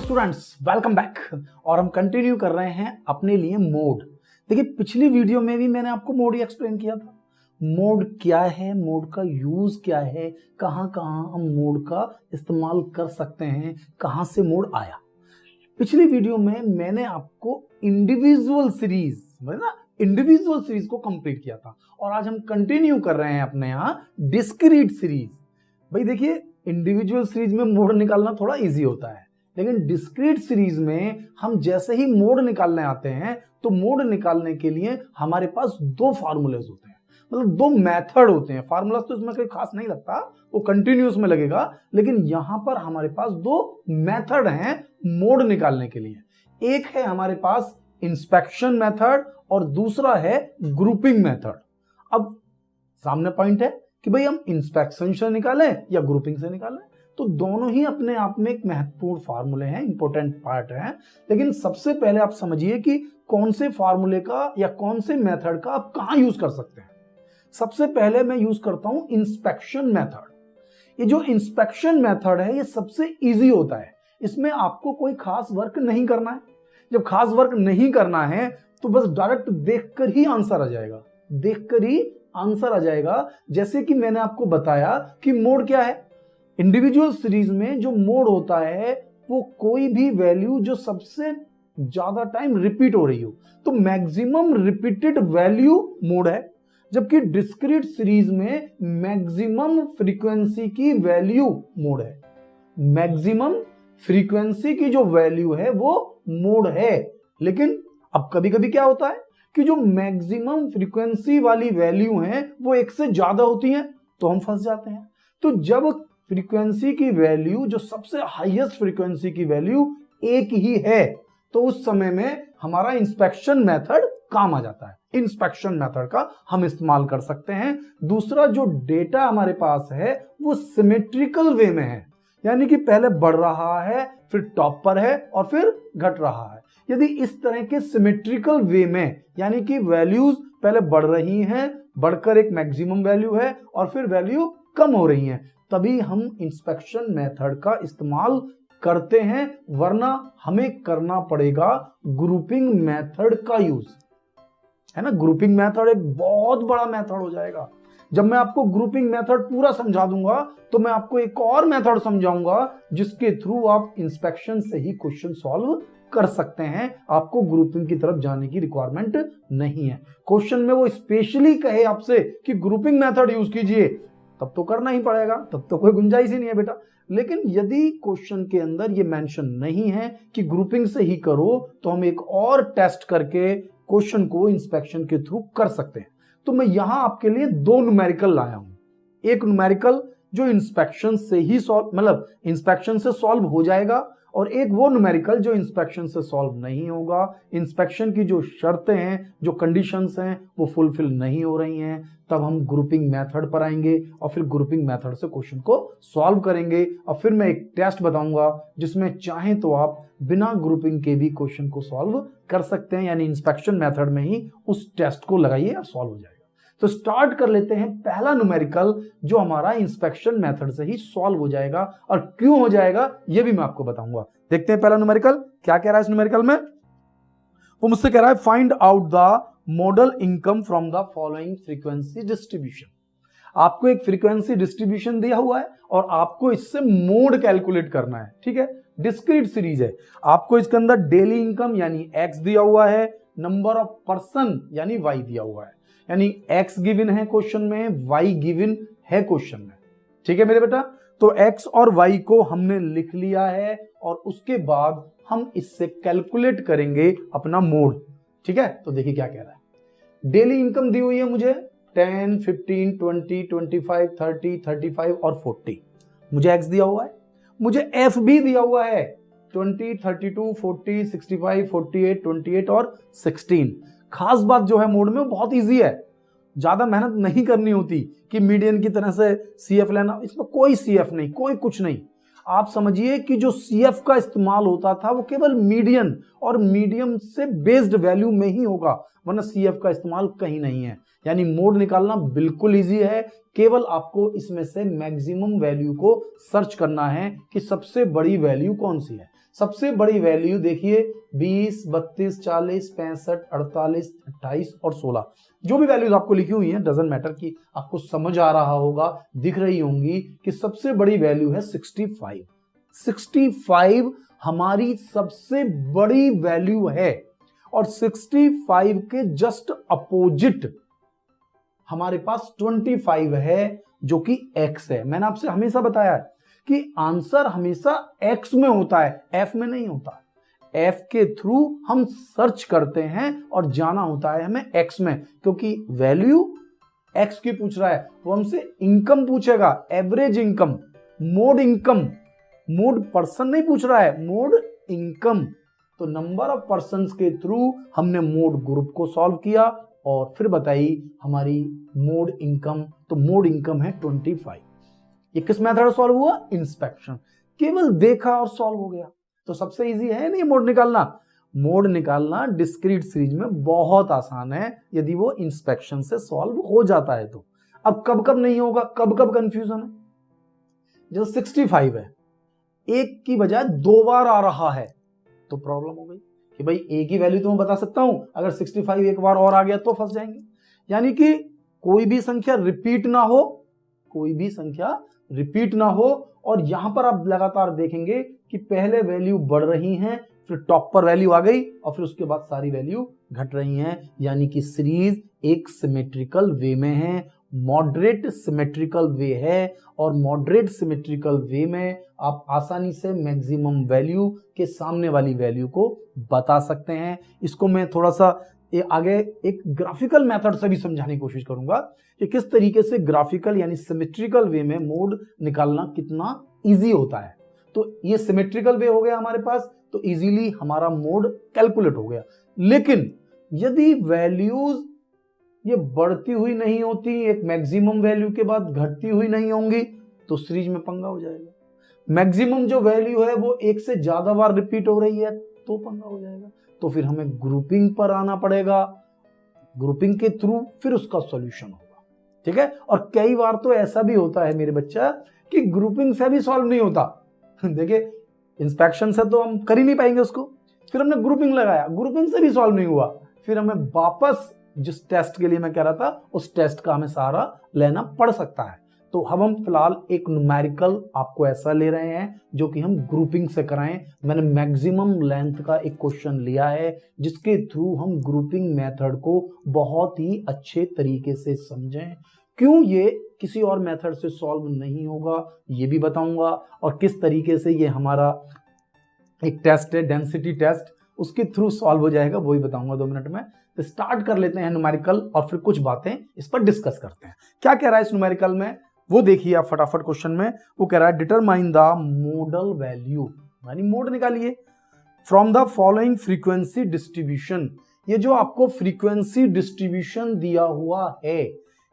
Students, welcome back. और हम continue कर रहे हैं अपने लिए मोड। देखिए, पिछली वीडियो में भी मैंने आपको मोड ही एक्सप्लेन किया था। मोड क्या है, मोड का यूज क्या है, कहां कहां हम मोड का इस्तेमाल कर सकते हैं, कहां से मोड आया। पिछली वीडियो में मैंने आपको इंडिविजुअल सीरीज को कंप्लीट किया था और आज हम कंटिन्यू कर रहे हैं अपने यहां डिस्क्रीट सीरीज। भाई देखिए, इंडिविजुअल सीरीज में मोड निकालना थोड़ा इजी होता है, लेकिन डिस्क्रीट सीरीज में हम जैसे ही मोड निकालने आते हैं तो मोड निकालने के लिए हमारे पास दो फार्मूलेज होते हैं, मतलब दो मेथड होते हैं। फार्मूला तो इसमें कोई खास नहीं लगता, वो कंटिन्यूस में लगेगा, लेकिन यहां पर हमारे पास दो मेथड हैं मोड निकालने के लिए। एक है हमारे पास इंस्पेक्शन मेथड और दूसरा है ग्रुपिंग मेथड। अब सामने पॉइंट है कि भाई हम इंस्पेक्शन से निकालें या ग्रुपिंग से निकालें, तो दोनों ही अपने आप में एक महत्वपूर्ण फार्मूले हैं, इंपॉर्टेंट पार्ट हैं। लेकिन सबसे पहले आप समझिए कि कौन से फार्मूले का या कौन से मेथड का आप कहां यूज कर सकते हैं। सबसे पहले मैं यूज करता हूं इंस्पेक्शन मेथड। ये जो इंस्पेक्शन मेथड है ये सबसे इजी होता है, इसमें आपको कोई खास वर्क नहीं करना है। जब खास वर्क नहीं करना है तो बस डायरेक्ट देखकर ही आंसर आ जाएगा, जैसे कि मैंने आपको बताया कि मोड क्या है। इंडिविजुअल सीरीज में जो मोड होता है वो कोई भी वैल्यू जो सबसे ज्यादा टाइम रिपीट हो रही हो, तो मैक्सिमम रिपीटेड वैल्यू मोड है। जबकि डिस्क्रीट सीरीज में मैक्सिमम फ्रीक्वेंसी की वैल्यू मोड है। मैक्सिमम फ्रीक्वेंसी की जो वैल्यू है वो मोड है। लेकिन अब कभी कभी क्या होता है कि जो मैक्सिमम फ्रीक्वेंसी वाली वैल्यू हैं वो एक से ज्यादा होती हैं, तो हम फंस जाते हैं। तो जब फ्रीक्वेंसी की वैल्यू, जो सबसे हाईएस्ट फ्रीक्वेंसी की वैल्यू एक ही है, तो उस समय में हमारा इंस्पेक्शन मेथड काम आ जाता है। इंस्पेक्शन मेथड का हम इस्तेमाल कर सकते हैं। दूसरा, जो डेटा हमारे पास है वो सिमेट्रिकल वे में है, यानी कि पहले बढ़ रहा है, फिर टॉप पर है और फिर घट रहा है। यदि इस तरह के सिमेट्रिकल वे में, यानी कि वैल्यूज पहले बढ़ रही हैं, बढ़कर एक मैक्सिमम वैल्यू है और फिर वैल्यू कम हो रही हैं, तभी हम इंस्पेक्शन मेथड का इस्तेमाल करते हैं, वरना हमें करना पड़ेगा ग्रुपिंग मेथड का यूज, है ना। ग्रुपिंग मेथड एक बहुत बड़ा मेथड हो जाएगा। जब मैं आपको ग्रुपिंग मेथड पूरा समझा दूंगा तो मैं आपको एक और मेथड समझाऊंगा जिसके थ्रू आप इंस्पेक्शन से ही क्वेश्चन सॉल्व कर सकते हैं। आपको ग्रुपिंग की तरफ जाने की रिक्वायरमेंट नहीं है। क्वेश्चन में वो स्पेशली कहे आपसे कि ग्रुपिंग मेथड यूज कीजिए, तब तो करना ही पड़ेगा, तब तो कोई गुंजाइश ही नहीं है बेटा। लेकिन यदि क्वेश्चन के अंदर ये मेंशन नहीं है कि ग्रुपिंग से ही करो, तो हम एक और टेस्ट करके क्वेश्चन को इंस्पेक्शन के थ्रू कर सकते हैं। तो मैं यहां आपके लिए दो न्यूमेरिकल लाया हूं। एक न्यूमेरिकल जो इंस्पेक्शन से ही इंस्पेक्शन से सॉल्व हो जाएगा, और एक वो न्यूमेरिकल जो इंस्पेक्शन से सॉल्व नहीं होगा। इंस्पेक्शन की जो शर्तें हैं, जो कंडीशंस हैं, वो फुलफिल नहीं हो रही हैं, तब हम ग्रुपिंग मेथड पर आएंगे और फिर ग्रुपिंग मेथड से क्वेश्चन को सॉल्व करेंगे। और फिर मैं एक टेस्ट बताऊंगा जिसमें चाहें तो आप बिना ग्रुपिंग के भी क्वेश्चन को सॉल्व कर सकते हैं, यानी इंस्पेक्शन मेथड में ही उस टेस्ट को लगाइए और सॉल्व हो जाएगा। तो स्टार्ट कर लेते हैं पहला न्यूमेरिकल जो हमारा इंस्पेक्शन मेथड से ही सॉल्व हो जाएगा, और क्यों हो जाएगा ये भी मैं आपको बताऊंगा। देखते हैं पहला न्यूमेरिकल क्या कह रहा है। इस न्यूमेरिकल में वो मुझसे कह रहा है find out the model income from the following frequency distribution. आपको एक फ्रीक्वेंसी डिस्ट्रीब्यूशन दिया हुआ है और आपको इससे मोड कैलकुलेट करना है, ठीक है। डिस्क्रीट सीरीज है, आपको इसके अंदर डेली इनकम यानी एक्स दिया हुआ है, नंबर ऑफ पर्सन यानी वाई दिया हुआ है, यानी x गिवन है क्वेश्चन में, y गिवन है क्वेश्चन में, ठीक है मेरे बेटा। तो x और y को हमने लिख लिया है और उसके बाद हम इससे कैलकुलेट करेंगे अपना मोड, ठीक है। तो देखिए क्या कह रहा है। डेली इनकम दी हुई है मुझे 10, 15, 20, 25, 30, 35 और 40। मुझे x दिया हुआ है, मुझे f भी दिया हुआ है 20, 32, 40, 65, 48, 28 और 16। खास बात जो है मोड में बहुत इजी है, ज्यादा मेहनत नहीं करनी होती कि मीडियन की तरह से सीएफ लेना। इसमें कोई सीएफ नहीं, कोई कुछ नहीं। आप समझिए कि जो सीएफ का इस्तेमाल होता था वो केवल मीडियन और मीडियम से बेस्ड वैल्यू में ही होगा, वरना सीएफ का इस्तेमाल कहीं नहीं है। यानी मोड निकालना बिल्कुल इजी है, केवल आपको इसमें से मैक्सिमम वैल्यू को सर्च करना है कि सबसे बड़ी वैल्यू कौन सी है। सबसे बड़ी वैल्यू देखिए 20, 32, 40, 65, 48, 28 और 16, जो भी वैल्यूज आपको लिखी हुई है डजंट मैटर कि आपको समझ आ रहा होगा, दिख रही होंगी कि सबसे बड़ी वैल्यू है 65। 65 हमारी सबसे बड़ी वैल्यू है और 65 के जस्ट अपोजिट हमारे पास 25 है जो कि x है। मैंने आपसे हमेशा बताया है कि आंसर हमेशा x में होता है, f में नहीं होता। f के थ्रू हम सर्च करते हैं और जाना होता है हमें x में, क्योंकि वैल्यू x की पूछ रहा है। वो हमसे इनकम पूछेगा, average income, mode income, mode person नहीं पूछ रहा है, मोड इनकम। तो नंबर ऑफ पर्संस के थ्रू हमने मोड ग्रुप को सॉल्व किया और फिर बताई हमारी मोड इनकम। तो मोड इनकम है 25। ये किस मेथड सॉल्व हुआ? इंस्पेक्शन। केवल देखा और सॉल्व हो गया। तो सबसे इजी है नहीं मोड निकालना। मोड निकालना डिस्क्रीट सीरीज में बहुत आसान है यदि वो इंस्पेक्शन से सॉल्व हो जाता है तो। अब कब कब नहीं होगा, कब कब कंफ्यूजन है? जैसे 65 है, एक की बजाय 2 बार आ रहा है तो प्रॉब्लम हो गई कि भाई एक ही वैल्यू तो मैं बता सकता हूं, अगर 65 एक बार और आ गया तो फंस जाएंगे। यानी कि कोई भी संख्या रिपीट ना हो, कोई भी संख्या रिपीट ना हो। और यहां पर आप लगातार देखेंगे कि पहले वैल्यू बढ़ रही हैं, फिर टॉप पर वैल्यू आ गई और फिर उसके बाद सारी वैल्यू घट रही हैं। यानी कि सीरीज एक सिमेट्रिकल वे में है, मॉडरेट सिमेट्रिकल वे है। और मॉडरेट सिमेट्रिकल वे में आप आसानी से मैक्सिमम वैल्यू के सामने वाली वैल्यू को बता सकते हैं। इसको मैं थोड़ा सा आगे एक ग्राफिकल मेथड से भी समझाने की कोशिश करूंगा कि किस तरीके से ग्राफिकल यानी सिमेट्रिकल वे में मोड निकालना कितना इजी होता है। तो ये सिमेट्रिकल वे हो गया हमारे पास, तो इजीली हमारा मोड कैलकुलेट हो गया। लेकिन यदि वैल्यूज ये बढ़ती हुई नहीं होती, एक मैक्सिमम वैल्यू के बाद घटती हुई नहीं होंगी, तो सीरीज में पंगा हो जाएगा। मैक्सिमम जो वैल्यू है वो एक से ज्यादा बार रिपीट हो रही है तो पंगा हो जाएगा। तो फिर हमें ग्रुपिंग पर आना पड़ेगा, ग्रुपिंग के थ्रू फिर उसका सॉल्यूशन होगा। ठीक है। और कई बार तो ऐसा भी होता है मेरे बच्चा कि ग्रुपिंग से भी सॉल्व नहीं होता। देखिए इंस्पेक्शन से तो हम कर ही नहीं पाएंगे उसको, फिर हमने ग्रुपिंग लगाया, ग्रुपिंग से भी सॉल्व नहीं हुआ, फिर हमें वापस जिस टेस्ट के लिए मैं कह रहा था उस टेस्ट का हमें सहारा लेना पड़ सकता है। तो हम फिलहाल एक न्यूमेरिकल आपको ऐसा ले रहे हैं जो कि हम ग्रुपिंग से कराएं। मैंने मैक्सिमम लेंथ का एक क्वेश्चन लिया है जिसके थ्रू हम ग्रुपिंग मेथड को बहुत ही अच्छे तरीके से समझें। क्यों ये किसी और मेथड से सॉल्व नहीं होगा ये भी बताऊंगा, और किस तरीके से ये हमारा एक टेस्ट है डेंसिटी टेस्ट, उसके थ्रू सॉल्व हो जाएगा वो भी बताऊंगा 2 मिनट में। तो स्टार्ट कर लेते हैं न्यूमेरिकल और फिर कुछ बातें इस पर डिस्कस करते हैं। क्या कह रहा है इस न्यूमेरिकल में वो देखिए आप फटाफट। क्वेश्चन में वो कह रहा है डिटरमाइन द मोडल वैल्यू, यानी मोड निकालिए from the following frequency distribution. ये जो आपको फ्रीक्वेंसी डिस्ट्रीब्यूशन दिया हुआ है,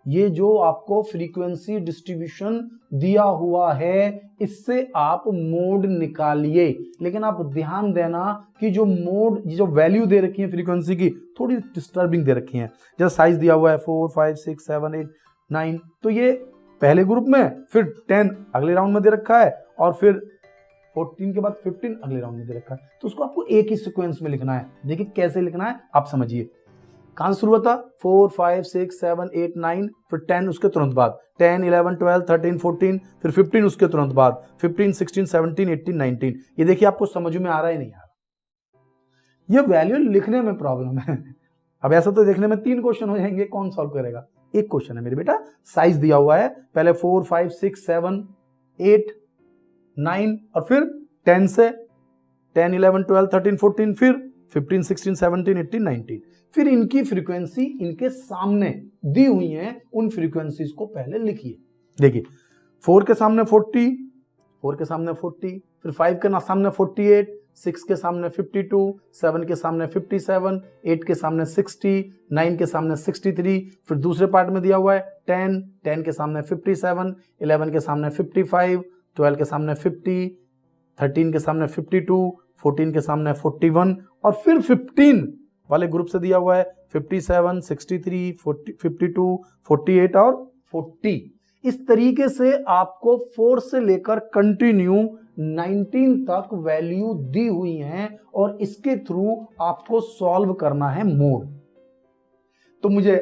ये जो आपको फ्रीक्वेंसी डिस्ट्रीब्यूशन दिया हुआ है, इससे आप मोड निकालिए। लेकिन आप ध्यान देना कि जो मोड, जो वैल्यू दे रखी है फ्रीक्वेंसी की, थोड़ी डिस्टर्बिंग दे रखी है। जैसे साइज दिया हुआ है 4, 5, 6, 7, 8, 9, तो ये पहले ग्रुप में, फिर 10 अगले राउंड में दे रखा है और फिर 14 के बाद 15 अगले राउंड में दे रखा है। तो उसको आपको एक ही सीक्वेंस में लिखना है। देखिए कैसे लिखना है आप समझिए। कहां से शुरू होता? 4, 5, 6, 7, 8, 9, फिर 10 उसके तुरंत बाद, 10, 11, 12, 13, 14, फिर 15 उसके तुरंत बाद, 15, 16, 17, 18, 19। ये देखिए आपको समझ में आ रहा है नहीं आ रहा? ये वैल्यू लिखने में प्रॉब्लम है। अब ऐसा तो देखने में 3 क्वेश्चन हो जाएंगे, कौन सॉल्व करेगा? एक क्वेश्चन है मेरे बेटा। साइज दिया हुआ है, पहले 4, 5, 6, 7, 8, 9 और फिर 10 से 10, 11, 12, 13, 14, फिर 15, 16, 17, 18, 19। फिर इनकी फ्रीक्वेंसी इनके सामने दी हुई है, उन फ्रीक्वेंसीज को पहले लिखिए। देखिए 4 के सामने 40, 4 के सामने 40, फिर 5 के सामने 48, 6 के सामने 52, 7 के सामने 57, 8 के सामने 60, 9 के सामने 63, फिर दूसरे पार्ट में दिया हुआ है 10, 10 के सामने 57, 11 के सामने 55, 12 के सामने 50, 13 के सामने 52, 14 के सामने 41 और फिर 15 वाले ग्रुप से दिया हुआ है 57, 63, 52, 48 और 40। इस तरीके से आपको 4 से लेकर कंटिन्यू 19 तक वैल्यू दी हुई हैं और इसके थ्रू आपको सॉल्व करना है मोड। तो मुझे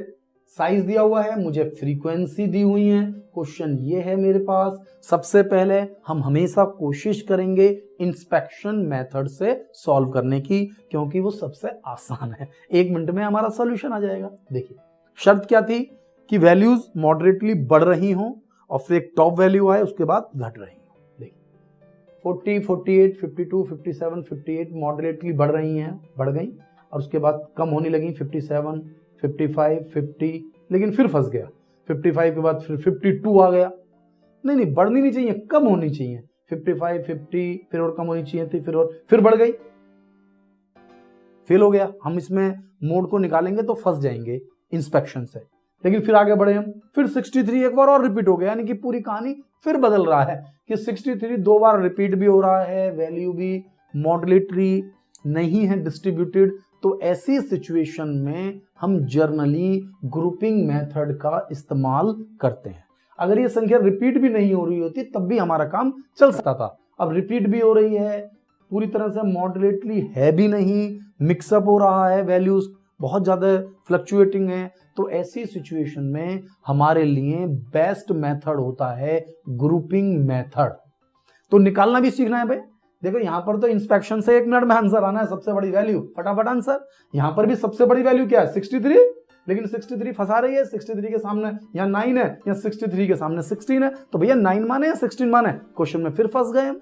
साइज दिया हुआ है, मुझे फ्रीक्वेंसी दी हुई है। क्वेश्चन ये है मेरे पास, सबसे पहले हम हमेशा कोशिश करेंगे इंस्पेक्शन मेथड से सॉल्व करने की, क्योंकि वो सबसे आसान है, 1 मिनट में हमारा सॉल्यूशन आ जाएगा। देखिए शर्त क्या थी कि वैल्यूज मॉडरेटली बढ़ रही हों और फिर एक टॉप वैल्यू आए, उसके बाद घट रही हो। देखिए 40, 48, 52, 57, 58 मॉडरेटली बढ़ रही हैं, बढ़ गई, और उसके बाद कम होने लगी 57, 55, 50, लेकिन फिर फंस गया। 55 के बाद फिर 52 आ गया। नहीं, बढ़नी नहीं चाहिए, कम होनी चाहिए। 55, 50 फिर और कम होनी चाहिए थी, फिर बढ़ गई, फेल हो गया। हम इसमें मोड को निकालेंगे तो फंस जाएंगे इंस्पेक्शन से, लेकिन फिर आगे बढ़े हम, फिर 63 एक बार और रिपीट हो गया, यानी कि पूरी कहानी फिर बदल रहा है कि 63 2 बार रिपीट भी हो रहा है, वैल्यू भी मॉडुलेटरी नहीं है, डिस्ट्रीब्यूटेड। तो ऐसी सिचुएशन में हम जर्नली ग्रुपिंग मेथड का इस्तेमाल करते हैं। अगर ये संख्या रिपीट भी नहीं हो रही होती तब भी हमारा काम चल सकता था। अब रिपीट भी हो रही है, पूरी तरह से मॉडुलेटली है भी नहीं, मिक्सअप हो रहा है, वैल्यूज बहुत ज्यादा फ्लक्चुएटिंग है। तो ऐसी सिचुएशन में हमारे लिए बेस्ट मेथड होता है ग्रुपिंग मेथड। तो निकालना भी सीखना है भाई। देखो यहां पर तो इंस्पेक्शन से 1 मिनट में आंसर आना है, सबसे बड़ी वैल्यू, फटाफट आंसर। यहां पर भी सबसे बड़ी वैल्यू क्या है, 63, लेकिन 63 फंसा रही है। 63 के सामने यहाँ 9 है, या 63 के सामने 16 है, तो भैया 9 माने या 16 माने, क्वेश्चन में फिर फंस गए हम।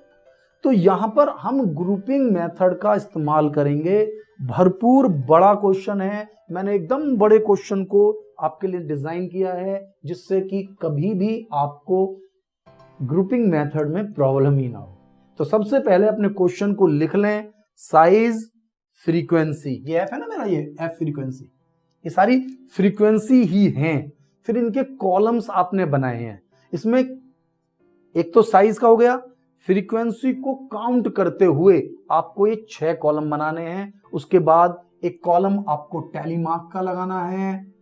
तो यहां पर हम ग्रुपिंग मेथड का इस्तेमाल करेंगे। भरपूर बड़ा क्वेश्चन है, मैंने एकदम बड़े क्वेश्चन को आपके लिए डिजाइन किया है, जिससे कि कभी भी आपको ग्रुपिंग मेथड में प्रॉब्लम ही ना हो। तो सबसे पहले अपने क्वेश्चन को लिख लें, साइज, फ्रीक्वेंसी, ये एफ है ना मेरा, ये एफ फ्रीक्वेंसी, ये सारी फ्रीक्वेंसी ही हैं। फिर इनके कॉलम्स आपने बनाए हैं। इसमें एक तो साइज का हो गया, फ्रीक्वेंसी को काउंट करते हुए आपको ये 6 कॉलम बनाने हैं। उसके बाद एक कॉलम आपको टैली मार्क का लगाना है,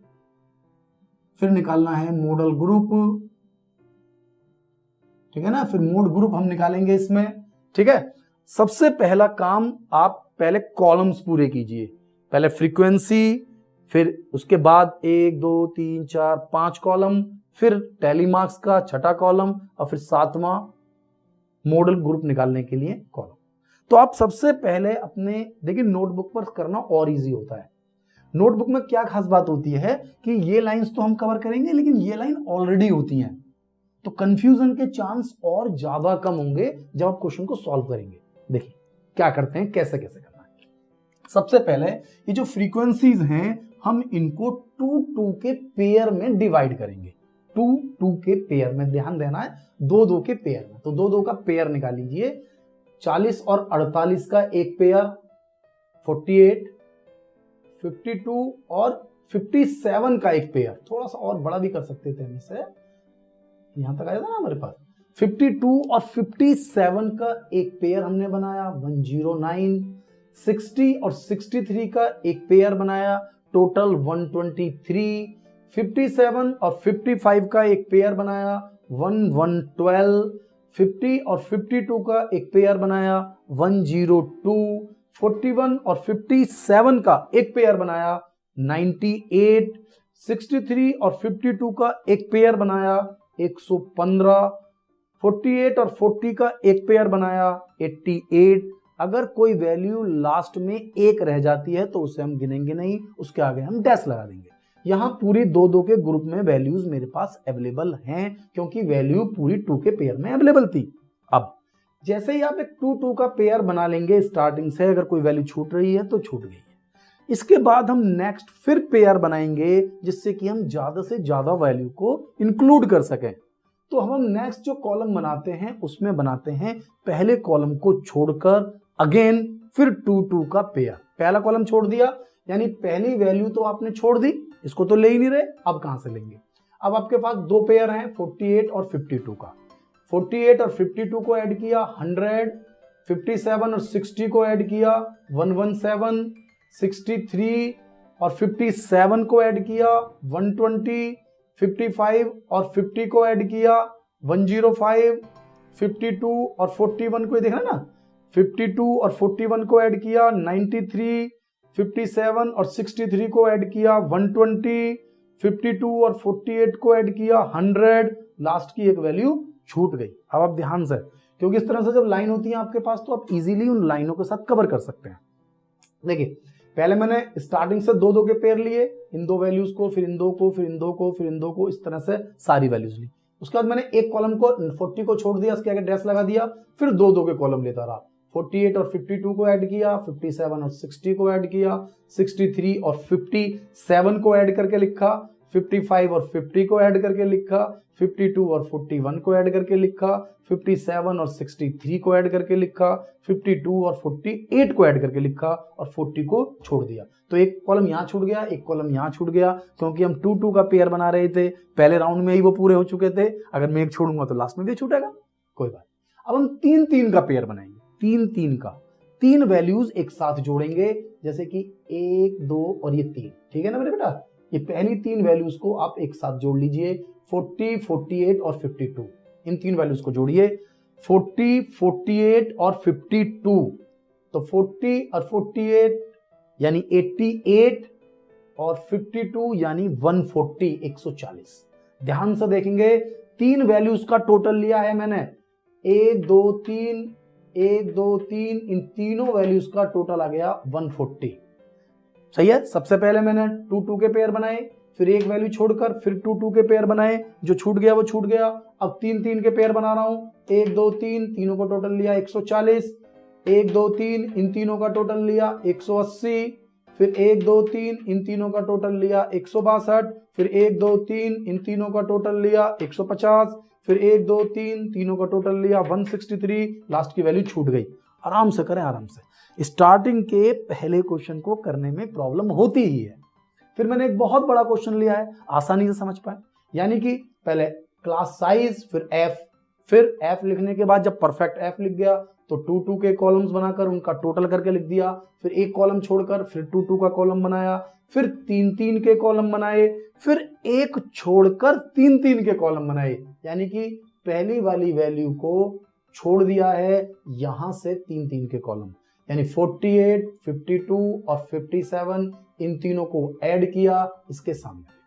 फिर निकालना है मॉडल ग्रुप, ठीक है ना, फिर मोड ग्रुप हम निकालेंगे इसमें, ठीक है। सबसे पहला काम, आप पहले कॉलम्स पूरे कीजिए, पहले फ्रीक्वेंसी, फिर उसके बाद 1 2 3 4 5 कॉलम, फिर टैली मार्क्स का 6ठा कॉलम, और फिर 7वां मॉडल ग्रुप निकालने के लिए कॉलम। तो आप सबसे पहले अपने, देखिए नोटबुक पर करना और इजी होता है। नोटबुक में क्या खास बात होती है कि ये लाइंस तो हम कवर करेंगे, लेकिन ये लाइन ऑलरेडी होती हैं, तो कंफ्यूजन के चांस और ज्यादा कम होंगे जब आप क्वेश्चन को सॉल्व करेंगे। देखिए क्या करते हैं, कैसे कैसे करना है। सबसे पहले ये जो फ्रीक्वेंसीज हैं, हम इनको 2 के पेयर में डिवाइड करेंगे। 2 के पेयर में, ध्यान देना है, 2 के पेयर में। तो 2 का पेयर निकाल लीजिए। 40 और 48 का एक पेयर, 48, 52 और 57 का एक पेयर। थोड़ा सा और बड़ा भी कर सकते थे हम इसे, यहां तक आ जाता ना हमारे पास। 52 और 57 का एक पेयर हमने बनाया, 109। 60 और 63 का एक पेयर बनाया, टोटल 123। 57 और 55 का एक पेयर बनाया, 112। 50 और 52 का एक पेयर बनाया, 102। 41 और 57 का एक पेयर बनाया, 98। 63 और 52 का एक पेयर बनाया, 115। 48 और 40 का एक पेयर बनाया, 88। अगर कोई वैल्यू लास्ट में 1 रह जाती है तो उसे हम गिनेंगे नहीं, उसके आगे हम डैश लगा देंगे। यहां पूरी 2 के ग्रुप में वैल्यूज मेरे पास अवेलेबल हैं, क्योंकि वैल्यू पूरी 2 के पेयर में अवेलेबल थी। अब जैसे ही आप एक 2 का पेयर बना लेंगे स्टार्टिंग से, अगर कोई वैल्यू छूट रही है तो छूट गई है। इसके बाद हम नेक्स्ट फिर पेयर बनाएंगे, जिससे कि हम ज्यादा से ज्यादा वैल्यू को इंक्लूड कर सकें। तो हम नेक्स्ट जो कॉलम बनाते हैं उसमें बनाते हैं पहले कॉलम को छोड़कर अगेन फिर 2 का पेयर। पहला कॉलम छोड़ दिया, यानी पहली वैल्यू तो आपने छोड़ दी, इसको तो ले ही नहीं रहे, अब कहां से लेंगे। अब आपके पास 2 पेयर हैं, 48 और 52 का। 48 और 52 को ऐड किया, 100। 57 और 60 को ऐड किया, 117। 63 और 57 को ऐड किया, 120। 55 और 50 को ऐड किया, 105। 52 और 41 को, ये देखना ना, 52 और 41 को ऐड किया 93, 57 और 63 को ऐड किया 120, 52 और 48 को ऐड किया 100, लास्ट की एक वैल्यू छूट गई। अब आप ध्यान से, क्योंकि इस तरह से जब लाइन होती है आपके पास तो आप इजीली उन लाइनों के साथ कवर कर सकते हैं। देखिए पहले मैंने स्टार्टिंग से दो दो के पेयर लिए, इन दो वैल्यूज को, फिर इन दो को, फिर इन दो को, फिर इन दो को, इस तरह से सारी वैल्यूज ली। उसके बाद मैंने एक कॉलम को 40 को छोड़ दिया, इसके आगे डैश लगा दिया, फिर दो दो के कॉलम लेता रहा। 48 और 52 को ऐड किया, 57 और 60 को ऐड किया, 63 और 57 को ऐड करके लिखा, 55 और 50 को ऐड करके लिखा, 52 और 41 को ऐड करके लिखा, 57 और 63 को ऐड करके लिखा, 52 और 48 को ऐड करके लिखा और 40 को छोड़ दिया। तो एक कॉलम यहाँ छूट गया, एक कॉलम यहाँ छूट गया, क्योंकि हम 2 का पेयर बना रहे थे, पहले राउंड में ही वो पूरे हो चुके थे। अगर मैं एक छोड़ूंगा तो लास्ट में भी छूटेगा, कोई बात। अब हम 3 का पेयर बनाएंगे, 3 का, 3 वैल्यूज एक साथ जोड़ेंगे, जैसे कि 1 2 और ये 3, ठीक है ना मेरे बेटा। ये पहली 3 वैल्यूज को आप एक साथ जोड़ लीजिए, 40, 48 और 52, इन 3 वैल्यूज को जोड़िए, 40, 48 और 52। तो 40 और 48 यानी 88 और 52 यानी 140, 140। ध्यान से देखेंगे, 3 वैल्यूज का टोटल लिया है मैंने, 1 2 3, 1 2 3, इन तीनों वैल्यूज का टोटल आ गया 140। सही है। सबसे पहले मैंने 2 के पेयर बनाए, फिर एक वैल्यू छोड़कर फिर 2 के पेयर बनाए, जो छूट गया वो छूट गया। अब 3 के पेयर बना रहा हूं, 1 2 3, तीनों का टोटल लिया 140, 1 2 3, इन तीनों का टोटल लिया 180, फिर 1 2 3, इन तीनों का टोटल लिया 162, फिर 1 2 3, इन तीनों का टोटल लिया 150, फिर 1 2 3, तीनों का टोटल लिया 163, लास्ट की वैल्यू छूट गई। आराम से करें, आराम से। स्टार्टिंग के पहले क्वेश्चन को करने में प्रॉब्लम होती ही है, फिर मैंने एक बहुत बड़ा क्वेश्चन लिया है, आसानी से समझ पाए। यानी कि पहले क्लास साइज, फिर एफ लिखने के बाद जब परफेक्ट एफ लिख गया तो 2 के कॉलम्स बनाकर उनका टोटल करके लिख दिया, फिर एक कॉलम छोड़कर फिर 2 का कॉलम बनाया, फिर 3 के कॉलम बनाए, फिर एक छोड़कर 3 के कॉलम बनाए। यानी कि पहली वाली वैल्यू को छोड़ दिया है, यहां से 3 के कॉलम, यानी 48, 52 और 57, इन तीनों को ऐड किया, इसके सामने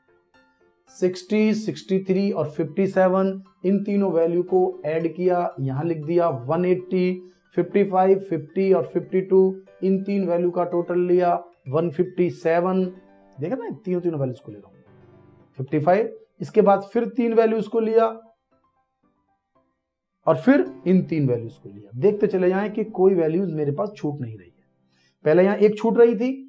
60, 63 और 57, इन तीनों वैल्यू को ऐड किया, यहां लिख दिया 180, 55, 50 और 52, इन 3 वैल्यू का टोटल लिया 157। देखा ना, तीनों वैल्यूज को ले रहा हूं, 55, इसके बाद फिर 3 वैल्यूज को लिया और फिर इन 3 वैल्यूज को लिया। देखते चले जाएं कि कोई वैल्यूज मेरे पास छूट नहीं रही है। पहले यहां एक छूट रही थी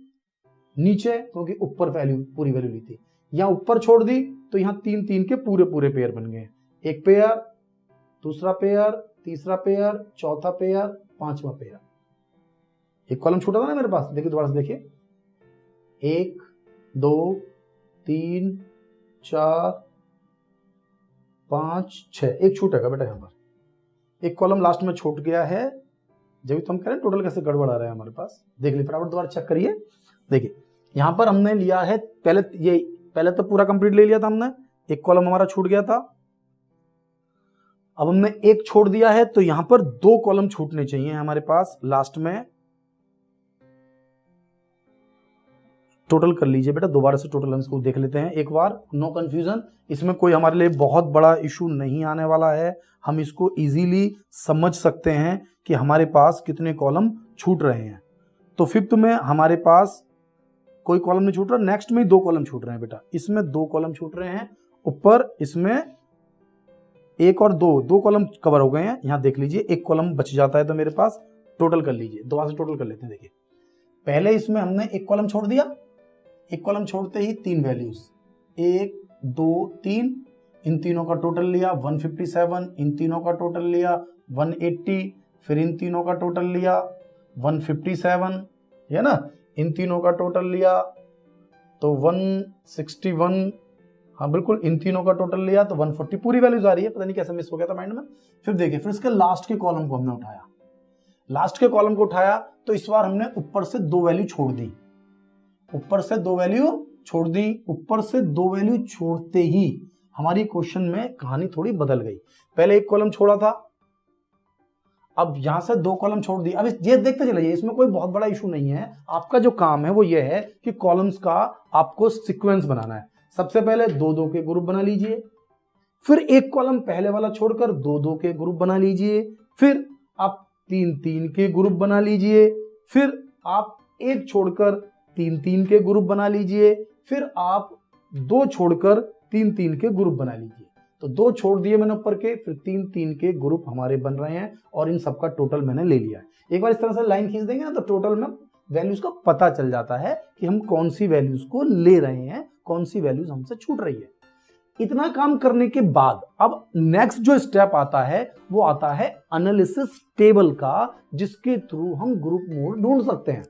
नीचे, क्योंकि ऊपर वैल्यू पूरी वैल्यू ली थी, यहां ऊपर छोड़ दी तो यहां 3 के पूरे पेयर बन गए। एक पेयर, दूसरा पेयर, तीसरा पेयर, चौथा पेयर, 5वां पेयर। एक कॉलम छूटा था ना मेरे पास, देखिए दोबारा से देखिए, 1 2 3 4 5 6, एक छूटेगा बेटा यहां पर, एक कॉलम लास्ट में छूट गया है। जब तो हम कह रहे हैं टोटल कैसे गड़बड़ आ रहा है हमारे पास, देख लीजिए फटाफट दोबारा चेक करिए। देखिए यहां पर हमने लिया है, पहले तो पूरा कंप्लीट ले लिया था हमने, एक कॉलम हमारा छूट गया था, अब हमने एक छोड़ दिया है, तो यहां पर 2 कॉलम छूटने चाहिए हमारे पास लास्ट में। टोटल कर लीजिए बेटा, दोबारा से टोटल हम इसको देख लेते हैं एक बार, नो कंफ्यूजन। इसमें कोई हमारे लिए बहुत बड़ा इशू नहीं आने वाला है, हम इसको इजीली समझ सकते हैं कि हमारे पास कितने कॉलम छूट रहे हैं। तो 5th में हमारे पास कोई कॉलम नहीं छूट रहा, नेक्स्ट में 2 कॉलम छूट रहे हैं बेटा, इसमें 2 कॉलम छूट रहे हैं, ऊपर इसमें 1 और 2 कॉलम कवर हो गए हैं। यहां देख लीजिए एक कॉलम बच जाता है तो मेरे पास, टोटल कर लीजिए, दोबारा से टोटल कर लेते हैं। देखिए पहले इसमें हमने एक कॉलम छोड़ दिया, एक कॉलम छोड़ते ही 3 वैल्यूज, 1 2 3, इन तीनों का टोटल लिया 157, इन तीनों का टोटल लिया 180, फिर इन तीनों का टोटल लिया 157, है ना, इन तीनों का टोटल लिया तो 161, हाँ बिल्कुल, इन तीनों का टोटल लिया तो 140, पूरी वैल्यूज आ रही है, पता नहीं कैसे मिस हो गया था माइंड में। फिर देखिए, फिर इसके लास्ट के कॉलम को हमने उठाया, लास्ट के कॉलम को उठाया तो इस बार हमने ऊपर से 2 वैल्यू छोड़ दी, ऊपर से 2 वैल्यू छोड़ दी, ऊपर से 2 वैल्यू छोड़ते ही हमारी क्वेश्चन में कहानी थोड़ी बदल गई। पहले एक कॉलम छोड़ा था, अब यहां से 2 कॉलम छोड़ दिए। अब ये देखते चले जाइए, इसमें कोई बहुत बड़ा इशू नहीं है। आपका जो काम है वो ये है कि कॉलम्स का आपको सीक्वेंस बनाना है। सबसे पहले 2-2 के ग्रुप बना लीजिए, फिर एक कॉलम पहले वाला छोड़कर 2-2 के ग्रुप बना लीजिए, फिर आप 3-3 के ग्रुप बना लीजिए, फिर आप एक छोड़कर 3-3 के ग्रुप बना लीजिए, फिर आप 2 छोड़कर 3-3 के ग्रुप बना लीजिए। तो 2 छोड़ दिए मैंने ऊपर के, फिर 3-3 के ग्रुप हमारे बन रहे हैं और इन सबका टोटल मैंने ले लिया है। एक बार इस तरह से लाइन खींच देंगे ना तो टोटल में वैल्यूज का पता चल जाता है कि हम कौन सी वैल्यूज को ले रहे हैं, कौन सी वैल्यूज हमसे छूट रही है। इतना काम करने के बाद अब नेक्स्ट जो स्टेप आता है वो आता है एनालिसिस टेबल का, जिसके थ्रू हम ग्रुप मोड ढूंढ सकते हैं।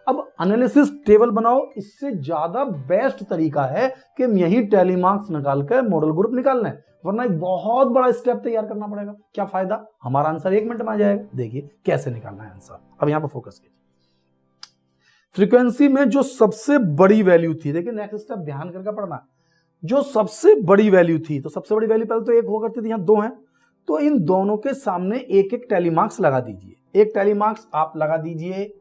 अब एनालिसिस टेबल बनाओ, इससे ज्यादा बेस्ट तरीका है कि यही टैली मार्क्स निकाल कर मॉडल ग्रुप निकालना है, वरना एक बहुत बड़ा स्टेप तैयार करना पड़ेगा। क्या फायदा, हमारा आंसर 1 मिनट में आ जाएगा। देखिए कैसे निकालना है आंसर। अब यहां पर फोकस कीजिए। फ्रीक्वेंसी में जो सबसे बड़ी वैल्यू थी, देखिए नेक्स्ट स्टेप ध्यान करके पढ़ना, जो सबसे बड़ी वैल्यू थी, तो सबसे बड़ी वैल्यू पहले तो 1 हुआ करती थी, यहां 2 है, तो इन दोनों के सामने एक एक टैली मार्क्स लगा दीजिए। एक टैली मार्क्स आप लगा दीजिए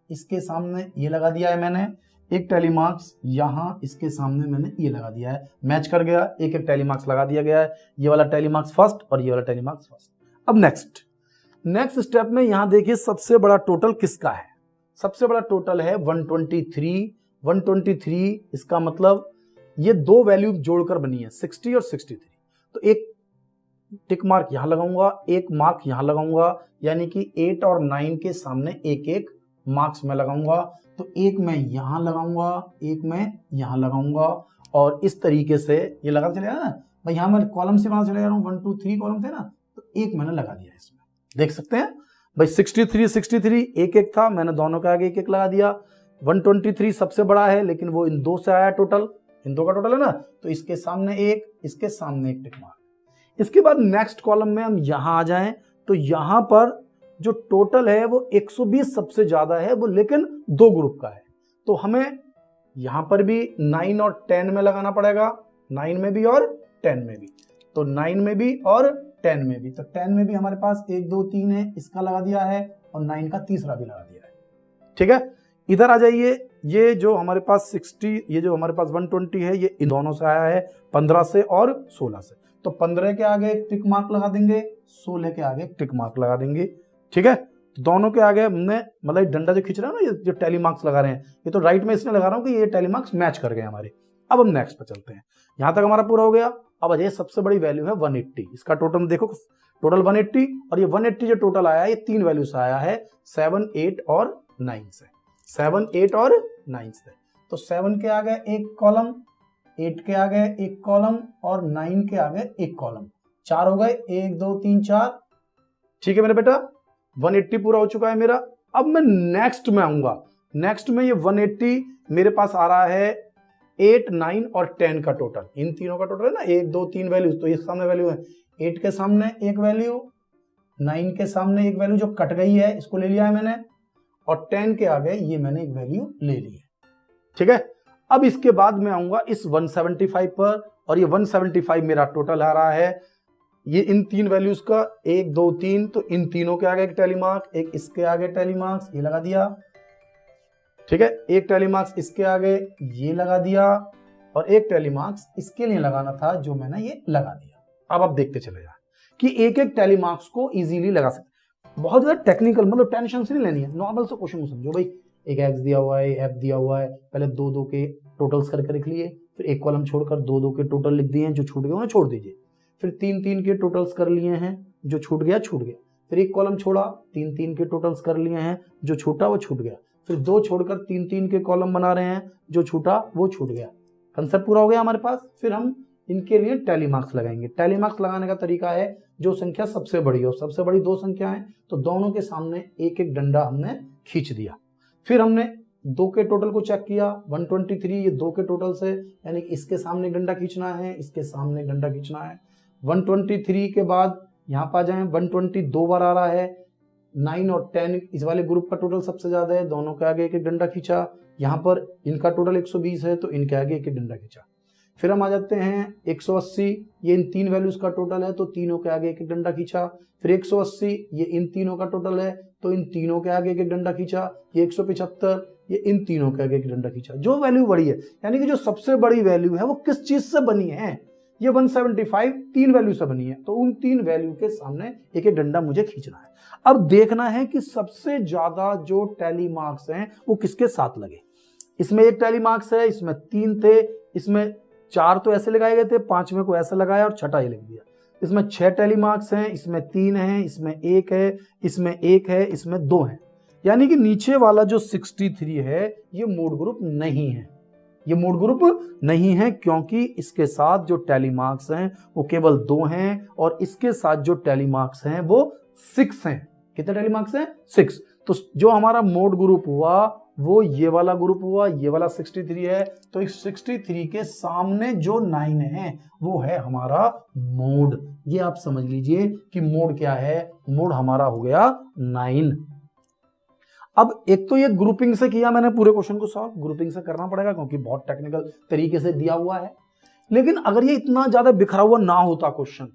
इसके सामने, ये लगा दिया है मैंने। एक टैली मार्क्स यहां इसके सामने मैंने ये लगा दिया है, मैच कर गया। एक एक टैली मार्क्स लगा दिया गया है, ये वाला टैली मार्क्स फर्स्ट और ये वाला टैली मार्क्स फर्स्ट। अब नेक्स्ट स्टेप में यहां देखिए सबसे बड़ा टोटल किसका है। सबसे बड़ा टोटल है 123। इसका मतलब ये 2 वैल्यू जोड़कर बनी है 60 और 63। तो एक टिक मार्क यहां लगाऊंगा, एक मार्क यहां लगाऊंगा, यानी कि 8 और 9 के सामने एक एक मार्क्स में लगाऊंगा। तो एक मैं यहां लगाऊंगा, एक मैं यहां लगाऊंगा, और इस तरीके से ये लगा चलेगा ना भाई। यहां मैं कॉलम से बना चले जा रहा हूं, 1 2 3 कॉलम थे ना, तो एक मैंने लगा दिया इसमें, देख सकते हैं भाई। 63 एक एक था, मैंने दोनों के आगे एक एक लगा दिया। 123 सबसे बड़ा है, लेकिन वो इन 2 से आया टोटल, इन 2 का टोटल है ना, तो इसके सामने एक, इसके सामने एक टिक मार्क। इसके बाद नेक्स्ट कॉलम में हम यहां आ जाएं तो यहां पर जो टोटल है वो 120 सबसे ज्यादा है वो, लेकिन 2 ग्रुप का है। तो हमें यहां पर भी 9 और 10 में लगाना पड़ेगा, 9 में भी और 10 में भी। तो 9 में भी और 10 में भी, तो 10 में भी हमारे पास 1 2 3 है, इसका लगा दिया है, और 9 का तीसरा भी लगा दिया है। ठीक है, इधर आ जाइए। ये जो हमारे पास 60, ये जो हमारे पास 120 है, ये इन दोनों से आया है, 15 से और 16 से। तो 15 के आगे एक टिक मार्क लगा देंगे, 16 के आगे एक टिक मार्क लगा देंगे। ठीक है, दोनों के आगे हमने मतलब डंडा जो खींच रहा है ना, ये जो टैली मार्क्स लगा रहे हैं, ये तो राइट में इसलिए लगा रहा हूं कि ये टैली मार्क्स मैच कर गए हमारे। अब हम नेक्स्ट पे चलते हैं। यहां तक हमारा पूरा हो गया। अब ये सबसे बड़ी वैल्यू है 180। इसका टोटल देखो, टोटल 180, और ये 180 जो टोटल आया है ये 3 वैल्यू से आया है, 7 8 और 9 से। 7 8 और 9 से। तो 7 के आगे एक कॉलम, 8 के आगे एक कॉलम, और 9 के आगे एक कॉलम। 4 हो गए, 1 2 3 4। ठीक है मेरे बेटा, 180 पूरा हो चुका है मेरा। अब मैं नेक्स्ट में आऊंगा। नेक्स्ट में ये 180 मेरे पास आ रहा है 8 9 और 10 का टोटल, इन तीनों का टोटल है ना, 1 2 3 वैल्यू। तो इस सामने वैल्यू है 8 के सामने एक वैल्यू, 9 के सामने एक वैल्यू जो कट गई है, इसको ले लिया है मैंने, और 10 के आगे ये मैंने एक वैल्यू ले ली है। ठीक है, अब इसके बाद मैं आऊंगा इस 175 पर, और ये 175 मेरा टोटल आ रहा है। ये इन 3 वैल्यूज का 1 2 3, तो इन तीनों के आगे एक टैली मार्क, एक इसके आगे टैली मार्क्स, ये लगा दिया। ठीक है, एक टैली मार्क्स इसके आगे ये लगा दिया, और एक टैली मार्क्स इसके लिए लगाना था जो मैंने ये लगा दिया। अब आप देखते चले जाए कि एक एक टैली मार्क्स को इजीली लगा सकते। बहुत ज्यादा टेक्निकल, मतलब टेंशन से नहीं लेनी है, नॉर्मल से क्वेश्चन समझो भाई। एक एक्स दिया हुआ है, एफ दिया हुआ है, पहले 2 2 के टोटल्स करके लिख लिए, फिर एक कॉलम छोड़कर 2 2 के टोटल लिख दिए, जो छूट गए उन्हें छोड़ दीजिए। फिर 3 3 के टोटल्स कर लिए हैं, जो छूट गया छूट गया। फिर एक कॉलम छोड़ा, 3 3 के टोटल्स कर लिए हैं, जो छूटा वो छूट गया। फिर 2 छोड़कर 3 3 के कॉलम बना रहे हैं, जो छूटा वो छूट गया। कंसेप्ट पूरा हो गया हमारे पास। फिर हम इनके लिए टैली मार्क्स लगाएंगे। टैली मार्क्स लगाने का तरीका है, जो संख्या सबसे बड़ी हो, सबसे बड़ी 2 संख्या है, तो दोनों के सामने एक एक डंडा हमने खींच दिया। फिर हमने 2 के टोटल को चेक किया, 123 ये 2 के टोटल से, यानी कि इसके सामने एक डंडा खींचना है, इसके सामने एक डंडा खींचना है। 123 के बाद यहाँ पर आ जाए, 120 2 बार आ रहा है, 9 और 10 इस वाले ग्रुप का टोटल सबसे ज्यादा है, दोनों के आगे एक एक डंडा खींचा। यहाँ पर इनका टोटल 120 है, तो इनके आगे एक एक डंडा खींचा। फिर हम आ जाते हैं 180, ये इन तीन वैल्यूज का टोटल है तो तीनों के आगे एक एक डंडा खींचा। फिर 180, ये इन तीनों का टोटल है तो इन तीनों के आगे एक एक डंडा खींचा। ये 175, ये इन तीनों के आगे एक डंडा खींचा। जो वैल्यू बड़ी है, यानी कि जो सबसे बड़ी वैल्यू है वो किस चीज से बनी है, ये 175 तीन वैल्यू से बनी है, तो उन तीन वैल्यू के सामने एक एक डंडा मुझे खींचना है। अब देखना है कि सबसे ज्यादा जो टैली मार्क्स हैं वो किसके साथ लगे। इसमें एक टैली मार्क्स है, इसमें तीन थे, इसमें चार तो ऐसे लगाए गए थे, पांचवें को ऐसे लगाया और छठा ही लिख दिया। इसमें 6 टैली मार्क्स हैं, इसमें 3 हैं, इसमें 1 है, इसमें 1 है, इसमें 2 है। यानी कि नीचे वाला जो 63 है ये मोड ग्रुप नहीं है, ये मोड ग्रुप नहीं है, क्योंकि इसके साथ जो टैली मार्क्स हैं वो केवल 2 हैं और इसके साथ जो टैली मार्क्स हैं वो 6 हैं। कितने टैली मार्क्स हैं? 6। तो जो हमारा मोड ग्रुप हुआ वो ये वाला ग्रुप हुआ, ये वाला 63 है, तो इस 63 के सामने जो 9 है वो है हमारा मोड। ये आप समझ लीजिए कि मोड क्या है, मोड हमारा हो गया 9। अब एक तो ये ग्रुपिंग से किया मैंने पूरे क्वेश्चन को सॉल्व, ग्रुपिंग से करना पड़ेगा क्योंकि बहुत टेक्निकल तरीके से दिया हुआ है। लेकिन अगर ये इतना ज्यादा बिखरा हुआ ना होता क्वेश्चन,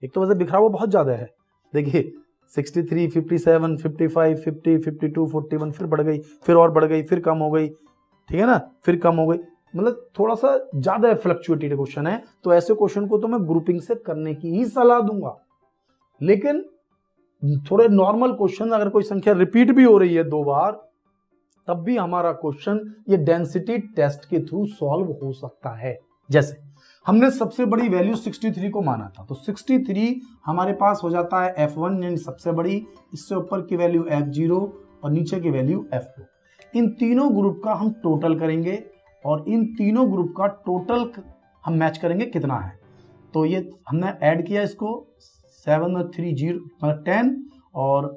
एक तो वैसे बिखरा हुआ बहुत ज्यादा है, देखिए 63, 57, 55, 50, 52, 41, फिर बढ़ गई, फिर और बढ़ गई, फिर कम हो गई, ठीक है ना, फिर कम हो गई, मतलब थोड़ा सा ज्यादा फ्लक्चुएटेड क्वेश्चन है। तो ऐसे क्वेश्चन को तो मैं ग्रुपिंग से करने की ही सलाह दूंगा। लेकिन थोड़े नॉर्मल क्वेश्चन अगर कोई संख्या रिपीट भी हो रही है 2 बार, तब भी हमारा क्वेश्चन ये डेंसिटी टेस्ट के थ्रू सॉल्व हो सकता है। जैसे हमने सबसे बड़ी वैल्यू 63 को माना था, तो 63 हमारे पास हो जाता है F1 यानी सबसे बड़ी, इससे ऊपर की वैल्यू F0 और नीचे की वैल्यू F2। इन तीनों ग्रुप का हम टोटल करेंगे और इन तीनों ग्रुप का टोटल हम मैच करेंगे कितना है। तो ये हमने ऐड किया इसको 7 और 3 0 मतलब 10 और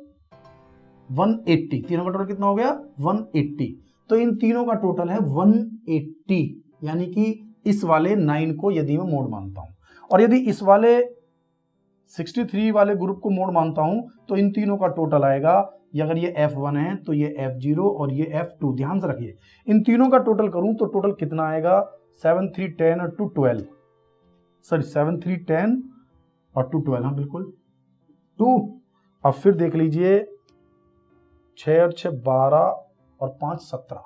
180, तीनों का टोटल कितना हो गया 180। तो इन तीनों का टोटल है 180, यानी कि इस वाले 9 को यदि मैं मोड मानता हूं और यदि इस वाले 63 वाले ग्रुप को मोड मानता हूं तो इन तीनों का टोटल आएगा, अगर ये F1 है तो ये F0 और ये F2। ध्यान से रखिए, इन तीनों का टोटल करूं तो टोटल कितना आएगा 7 3 10 और 2 12, सॉरी 7 3 10 और 2 12, हाँ बिल्कुल 2। अब फिर देख लीजिए 6 और 6 12 और 5 17,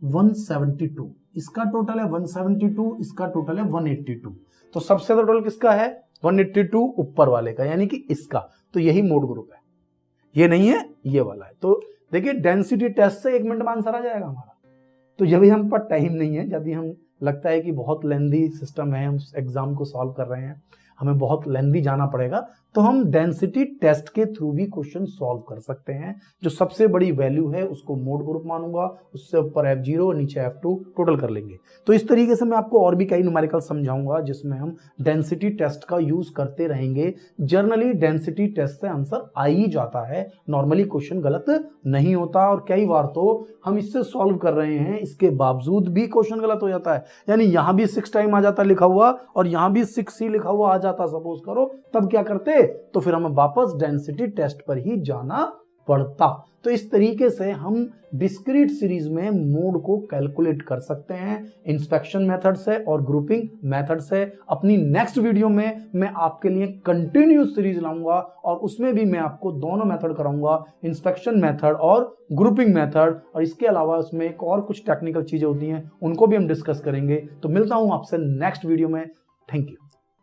172। इसका टोटल है 172, इसका टोटल है 182। तो सबसे ज्यादा टोटल किसका है 182, ऊपर वाले का, यानी कि इसका। तो यही मोड ग्रुप है, ये नहीं है, ये वाला है। तो देखिए डेंसिटी टेस्ट से 1 मिनट में आंसर आ जाएगा हमारा। तो जब भी हम पर टाइम नहीं है, यदि हम लगता है कि बहुत लेंदी सिस्टम है, हम एग्जाम को सॉल्व कर रहे हैं, हमें बहुत लेंदी जाना पड़ेगा, तो हम डेंसिटी टेस्ट के थ्रू भी क्वेश्चन सॉल्व कर सकते हैं। जो सबसे बड़ी वैल्यू है उसको मोड ग्रुप मानूंगा, उससे ऊपर F0 और नीचे F2 टोटल कर लेंगे। तो इस तरीके से मैं आपको और भी कई न्यूमेरिकल समझाऊंगा जिसमें हम डेंसिटी टेस्ट का यूज करते रहेंगे। जनरली डेंसिटी टेस्ट से आंसर आ ही जाता है, नॉर्मली क्वेश्चन गलत नहीं होता। और कई बार तो हम इससे सॉल्व कर रहे हैं, इसके बावजूद भी क्वेश्चन गलत हो जाता है, यानी यहां भी 6 टाइम आ जाता लिखा हुआ और यहां भी 6 ही लिखा हुआ आ जाता सपोज करो, तब क्या करते, तो फिर हमें वापस डेंसिटी टेस्ट पर ही जाना पड़ता। तो इस तरीके से हम डिस्क्रीट सीरीज में मोड को कैलकुलेट कर सकते हैं इंस्पेक्शन मेथड से और ग्रुपिंग मेथड से। अपनी नेक्स्ट वीडियो में मैं आपके लिए कंटिन्यूस सीरीज लाऊंगा और उसमें भी मैं आपको दोनों मेथड कराऊंगा, इंस्पेक्शन मेथड और ग्रुपिंग मेथड। और इसके अलावा उसमें एक और कुछ टेक्निकल चीजें होती हैं, उनको भी हम डिस्कस करेंगे। तो मिलता हूं आपसे नेक्स्ट वीडियो में। Thank you.